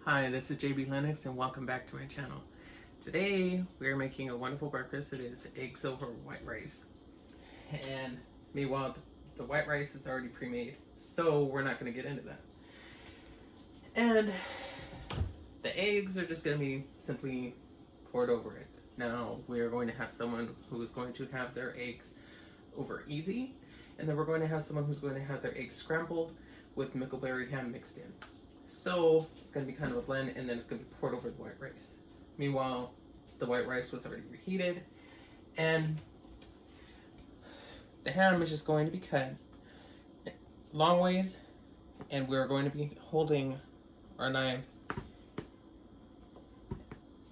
Hi, this is Jaybealennux and welcome back to my channel. Today we are making a wonderful breakfast. It is eggs over white rice. And meanwhile, the white rice is already pre-made, so we're not going to get into that. And the eggs are just going to be simply poured over it. Now we are going to have someone who is going to have their eggs over easy, and then we're going to have someone who's going to have their eggs scrambled with mickleberry ham mixed in. So it's going to be kind of a blend, and then it's going to be poured over the white rice. Meanwhile, the white rice was already reheated, and the ham is just going to be cut long ways, and we're going to be holding our knife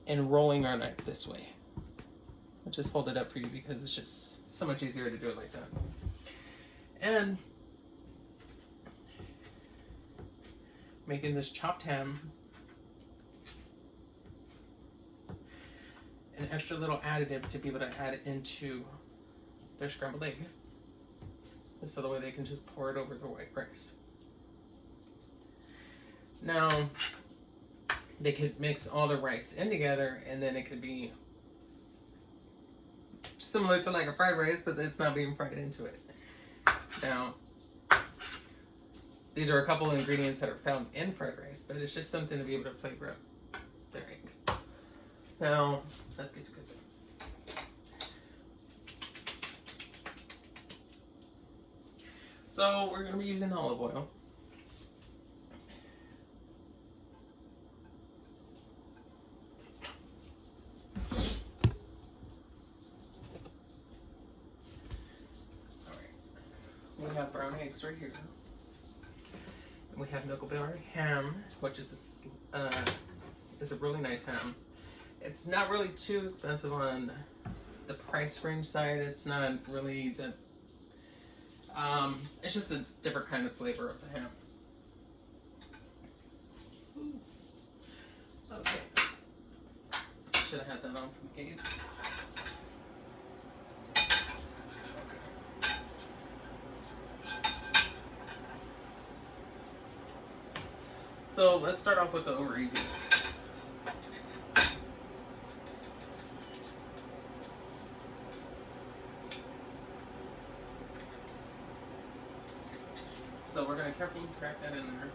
and rolling our knife this way. I'll just hold it up for you because it's just so much easier to do it like that. And making this chopped ham an extra little additive to be able to add it into their scrambled egg, so the way they can just pour it over the white rice. Now they could mix all the rice in together, and then it could be similar to like a fried rice, but it's not being fried into it. Now these are a couple of ingredients that are found in fried rice, but it's just something to be able to flavor up their egg. Now, let's get to cooking. So, we're going to be using olive oil. Alright. We have brown eggs right here. We have mickleberry ham, which is a really nice ham. It's not really too expensive on the price range side. It's not really the it's just a different kind of flavor of the ham. Okay. Should have had that on from the gate. So let's start off with the over easy. So we're going to carefully crack that in there.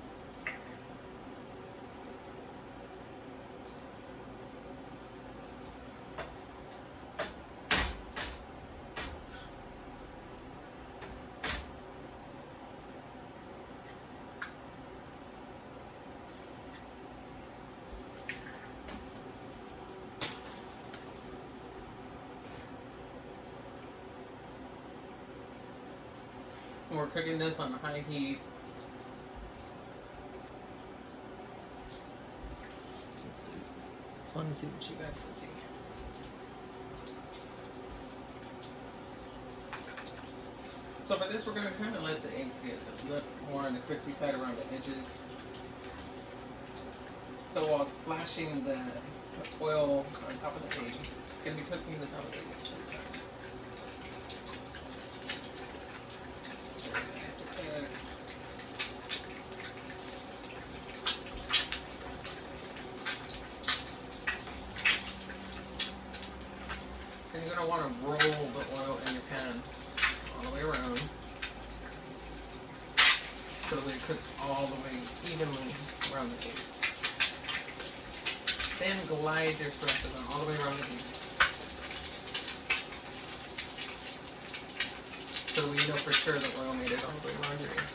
And we're cooking this on high heat. Let's see. Let me see what you guys can see. So for this, we're going to kind of let the eggs get a little more on the crispy side around the edges. So while splashing the oil on top of the egg, it's going to be cooking the top of the egg at the same time. And you're going to want to roll the oil in your pan all the way around so that it cooks all the way evenly around the egg. Then glide your sauces all the way around the egg so we know for sure the oil made it all the way around your egg.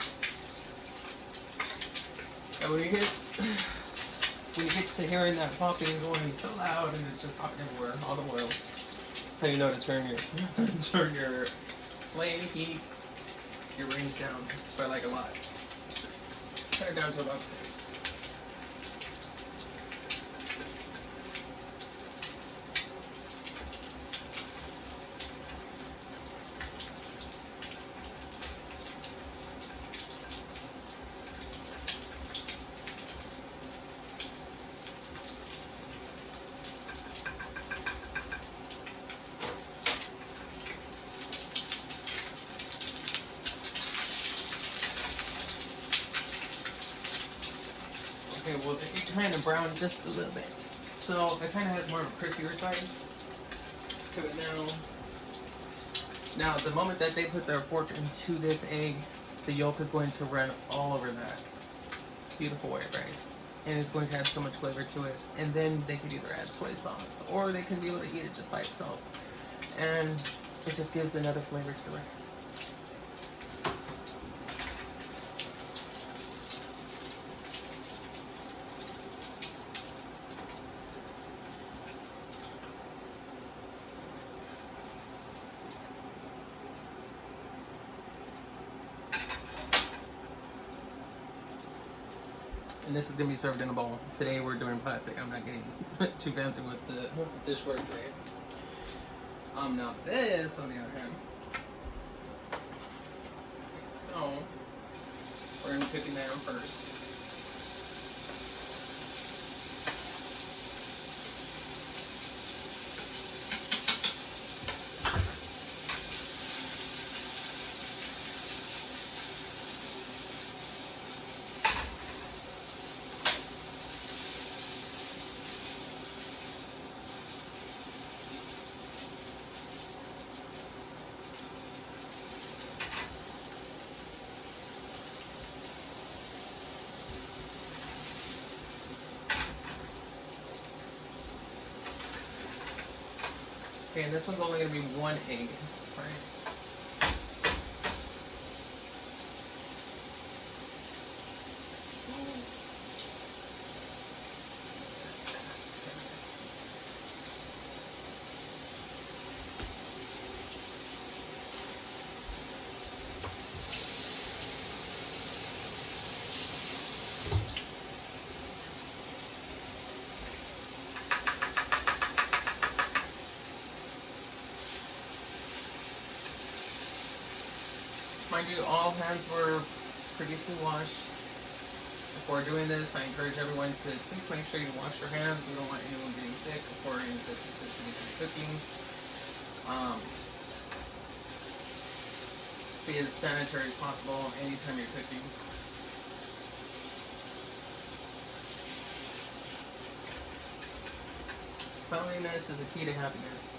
And when you get to hearing that popping going so loud and it's just popping everywhere, all the oil, how you know to turn your flame heat, your range down by like a lot. Turn it down to about 6. Okay, well, it kind of browned just a little bit. So it kind of has more of a crispier side to it now. Now, the moment that they put their fork into this egg, the yolk is going to run all over that beautiful white rice. And it's going to add so much flavor to it. And then they could either add soy sauce, or they can be able to eat it just by itself. And it just gives another flavor to the rice. And this is going to be served in a bowl. Today we're doing plastic. I'm not getting too fancy with the dishware today. Now this, on the other hand, so we're going to be cooking that first. Okay, and this one's only going to be 1 egg, right? Mind you, all hands were previously washed. Before doing this, I encourage everyone to please make sure you wash your hands. We don't want anyone getting sick before any of this is cooking. Be as sanitary as possible anytime you're cooking. Cleanliness is the key to happiness.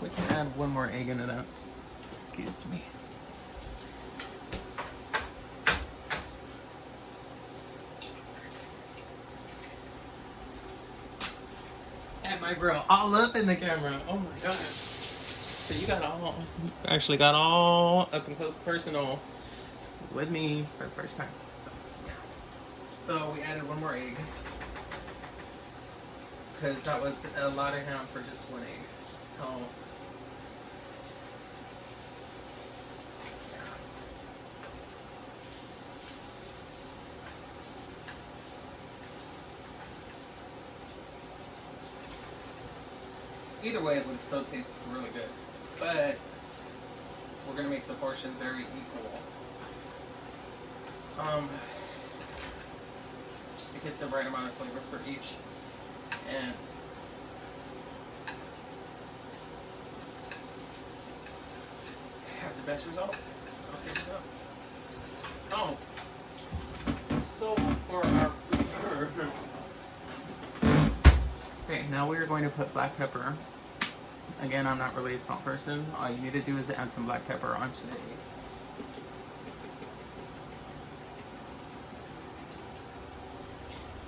We can add 1 more egg into that. Excuse me. And my grill all up in the camera. Oh my god. So you actually got all up and close personal with me for the first time. So yeah. So we added 1 more egg. Because that was a lot of ham for just 1 egg. So either way, it would still taste really good, but we're gonna make the portions very equal. Just to get the right amount of flavor for each, and have the best results. So here we go. Oh, so for our okay, now we are going to put black pepper. Again, I'm not really a salt person. All you need to do is add some black pepper onto the egg.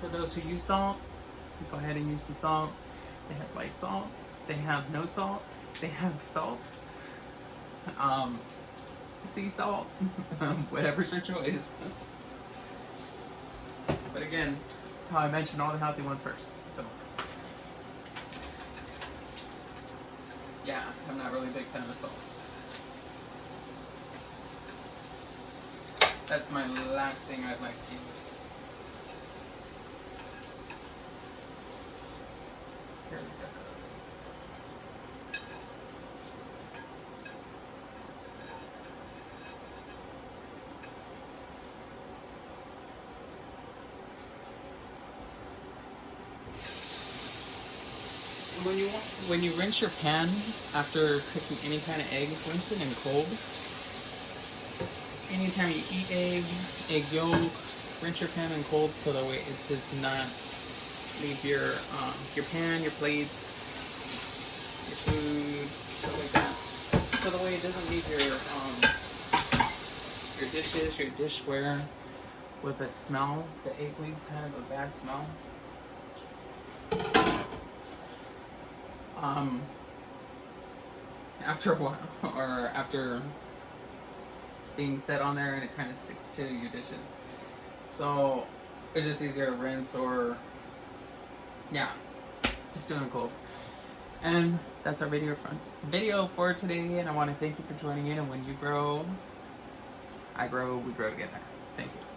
For those who use salt, go ahead and use some salt. They have light salt. They have no salt. They have salt. Sea salt. Whatever's your choice. But again, how I mentioned all the healthy ones first. So yeah, I'm not really a big fan of salt. That's my last thing I'd like to use. Here we go. when you rinse your pan after cooking any kind of egg, rinse it in cold. Anytime you eat egg yolk, rinse your pan in cold so that way it does not leave your pan, your plates, your food, stuff like that. So the way it doesn't leave your dishes, your dishware with a smell. The egg leaves have a bad smell. After a while, or after being set on there, and it kind of sticks to your dishes. So it's just easier to rinse, or yeah, just do it cold. And that's our video for today. And I want to thank you for joining in. And when you grow, I grow, we grow together. Thank you.